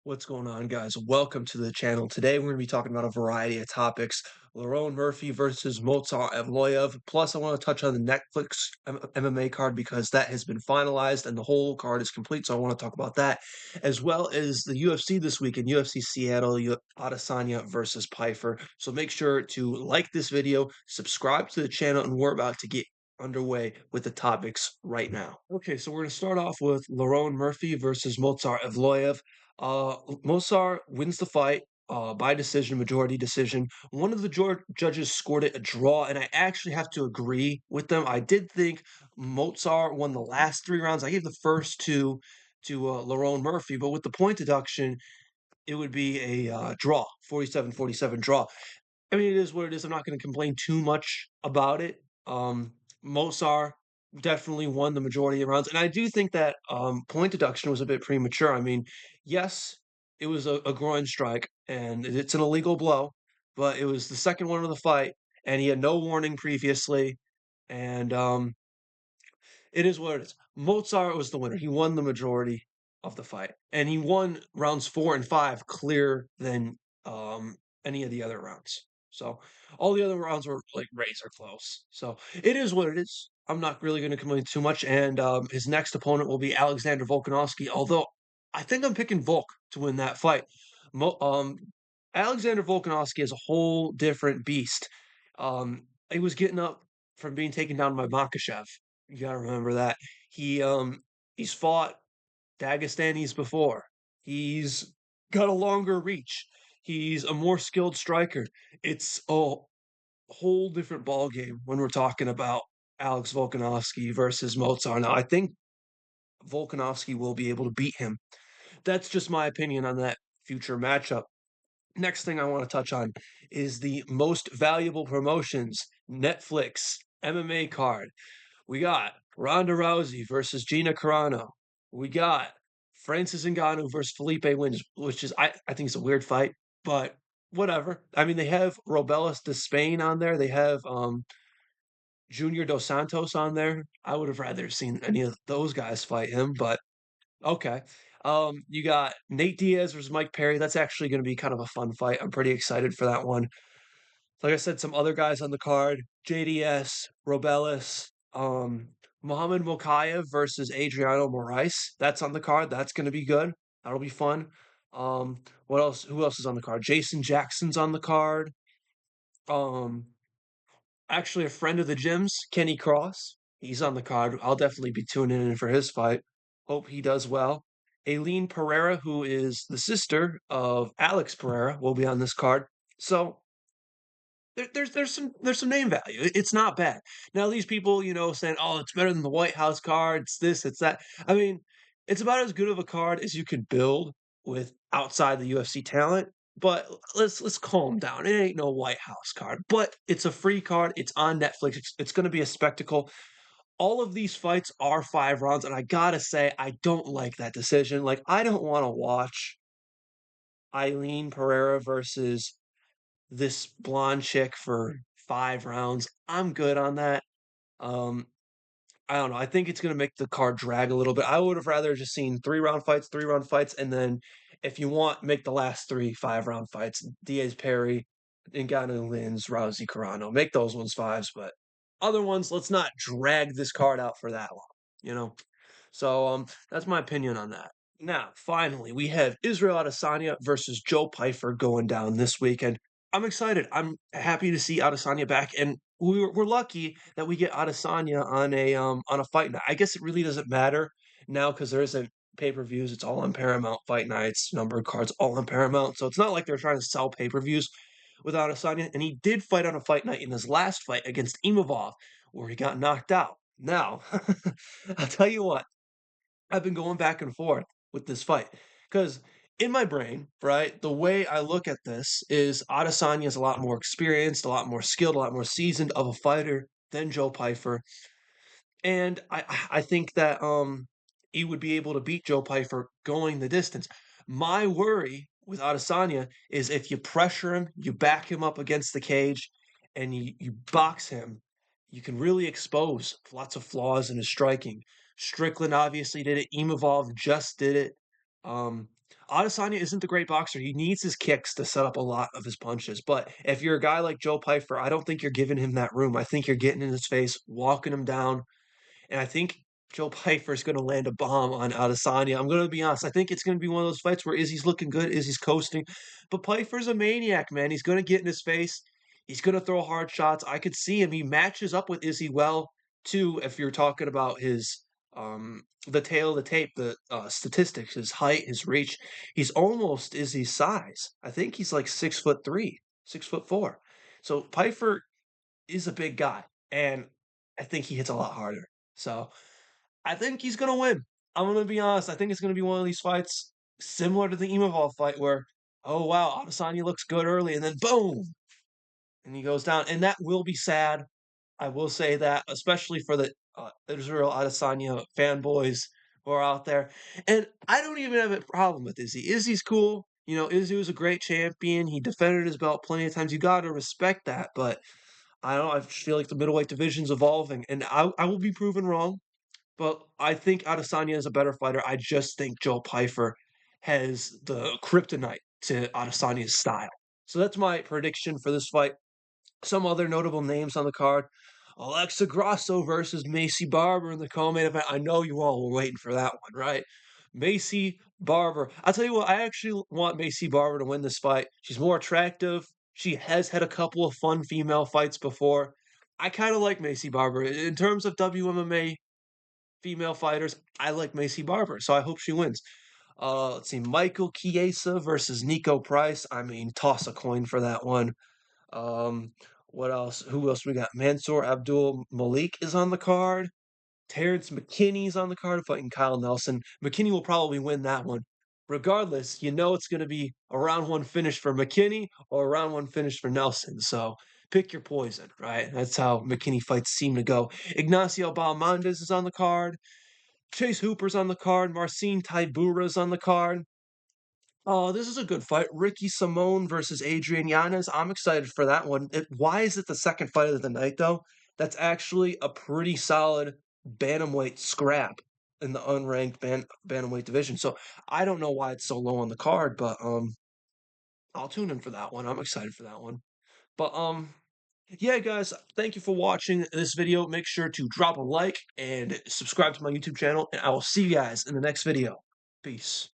What's going on, guys? Welcome to the channel. Today, we're going to be talking about a variety of topics. Lerone Murphy versus Mozart Evloev. Plus, I want to touch on the Netflix MMA card because that has been finalized and the whole card is complete. So I want to talk about that, as well as the UFC this week in UFC Seattle, Adesanya versus Pyfer. So make sure to like this video, subscribe to the channel, and we're about to get underway with the topics right now. Okay, so we're going to start off with Lerone Murphy versus Mozart Evloev. Mozart wins the fight by decision, majority decision. One of the judges scored it a draw, and I actually have to agree with them. I did think Mozart won the last three rounds. I gave the first two to Lerone Murphy, but with the point deduction, it would be a draw, 47-47 draw. I mean, it is what it is. I'm not going to complain too much about it. Mozart definitely won the majority of rounds, and I do think that point deduction was a bit premature. I mean, yes, it was a groin strike, and it's an illegal blow, but it was the second one of the fight, and he had no warning previously, and it is what it is. Mozart was the winner. He won the majority of the fight, and he won rounds 4 and 5 clearer than any of the other rounds. So all the other rounds were like razor close. So it is what it is. I'm not really going to complain too much. And his next opponent will be Alexander Volkanovski. Although I think I'm picking Volk to win that fight. Mo- um, Alexander Volkanovski is a whole different beast. He was getting up from being taken down by Makhachev. You gotta remember that. He's fought Dagestanis before. He's got a longer reach. He's a more skilled striker. It's a whole different ball game when we're talking about Alex Volkanovski versus Mozart. Now, I think Volkanovski will be able to beat him. That's just my opinion on that future matchup. Next thing I want to touch on is the most valuable promotions Netflix MMA card. We got Ronda Rousey versus Gina Carano. We got Francis Ngannou versus Felipe Wins, which is I think it's a weird fight, but whatever. I mean, they have Robelis de Spain on there. They have Junior Dos Santos on there. I would have rather seen any of those guys fight him, but okay. You got Nate Diaz versus Mike Perry. That's actually going to be kind of a fun fight. I'm pretty excited for that one. Like I said, some other guys on the card: JDS, Robelis, Muhammad Mokaev versus Adriano Moraes. That's on the card. That's going to be good. That'll be fun. What else? Who else is on the card? Jason Jackson's on the card. Um, Actually, a friend of the gym's, Kenny Cross. He's on the card. I'll definitely be tuning in for his fight. Hope he does well. Aileen Pereira, who is the sister of Alex Pereira, will be on this card. So there's some name value. It's not bad. Now these people, saying, "Oh, it's better than the White House card. It's this, it's that." I mean, it's about as good of a card as you could build with outside the UFC talent. But let's calm down. It ain't no White House card, but it's a free card. It's on Netflix. It's going to be a spectacle. All of these fights are 5 rounds, and I gotta say, I don't like that decision. Like, I don't want to watch Eileen Pereira versus this blonde chick for 5 rounds. I'm good on that. Um, I don't know. I think it's gonna make the card drag a little bit. I would have rather just seen 3 round fights, and then if you want, make the last three 5 round fights. Diaz Perry, Ngannou wins, Rousey Carano. Make those ones fives, but other ones, let's not drag this card out for that long, you know? So that's my opinion on that. Now, finally, we have Israel Adesanya versus Joe Pyfer going down this weekend. I'm excited. I'm happy to see Adesanya back, and we're lucky that we get Adesanya on a fight night. I guess it really doesn't matter now because there isn't pay-per-views. It's all on Paramount fight nights, number of cards all on Paramount. So it's not like they're trying to sell pay-per-views with Adesanya. And he did fight on a fight night in his last fight against Imavov, where he got knocked out. Now, I'll tell you what. I've been going back and forth with this fight because in my brain, right, the way I look at this is Adesanya is a lot more experienced, a lot more skilled, a lot more seasoned of a fighter than Joe Pyfer, and I think that he would be able to beat Joe Pyfer going the distance. My worry with Adesanya is if you pressure him, you back him up against the cage, and you box him, you can really expose lots of flaws in his striking. Strickland obviously did it. Imavov just did it. Um, Adesanya isn't the great boxer. He needs his kicks to set up a lot of his punches. But if you're a guy like Joe Pyfer, I don't think you're giving him that room. I think you're getting in his face, walking him down, and I think Joe Pyfer is going to land a bomb on Adesanya. I'm going to be honest. I think it's going to be one of those fights where Izzy's looking good, Izzy's coasting, but Pyfer's a maniac, man. He's going to get in his face. He's going to throw hard shots. I could see him. He matches up with Izzy well, too. If you're talking about his the tail of the tape, the statistics, his height, his reach, he's almost Izzy's size. I think he's like 6'3", 6'4". So Pyfer is a big guy, and I think he hits a lot harder. So I think he's gonna win. I'm gonna be honest. I think it's gonna be one of these fights similar to the Imavov fight where, oh wow, Adesanya looks good early, and then boom, and he goes down, and that will be sad. I will say that, especially for the Israel Adesanya fanboys who are out there. And I don't even have a problem with Izzy. Izzy's cool. You know, Izzy was a great champion. He defended his belt plenty of times. You got to respect that. But I don't know. I just feel like the middleweight division's evolving, and I will be proven wrong. But I think Adesanya is a better fighter. I just think Joe Pyfer has the kryptonite to Adesanya's style. So that's my prediction for this fight. Some other notable names on the card. Alexa Grasso versus Macy Barber in the co-main event. I know you all were waiting for that one, right? Macy Barber. I'll tell you what, I actually want Macy Barber to win this fight. She's more attractive. She has had a couple of fun female fights before. I kind of like Macy Barber. In terms of WMMA female fighters, I like Macy Barber, so I hope she wins. Let's see, Michael Chiesa versus Nico Price. I mean, toss a coin for that one. Um, what else? Who else we got? Mansoor Abdul Malik is on the card. Terrence McKinney's on the card fighting Kyle Nelson. McKinney will probably win that one. Regardless, you know it's going to be a round one finish for McKinney or a round one finish for Nelson. So pick your poison, right? That's how McKinney fights seem to go. Ignacio Balmondez is on the card. Chase Hooper's on the card. Marcin Tybura's on the card. Oh, this is a good fight. Ricky Simone versus Adrian Yanez. I'm excited for that one. Why is it the second fight of the night, though? That's actually a pretty solid bantamweight scrap in the unranked bantamweight division. So I don't know why it's so low on the card, but I'll tune in for that one. I'm excited for that one. But yeah, guys, thank you for watching this video. Make sure to drop a like and subscribe to my YouTube channel, and I will see you guys in the next video. Peace.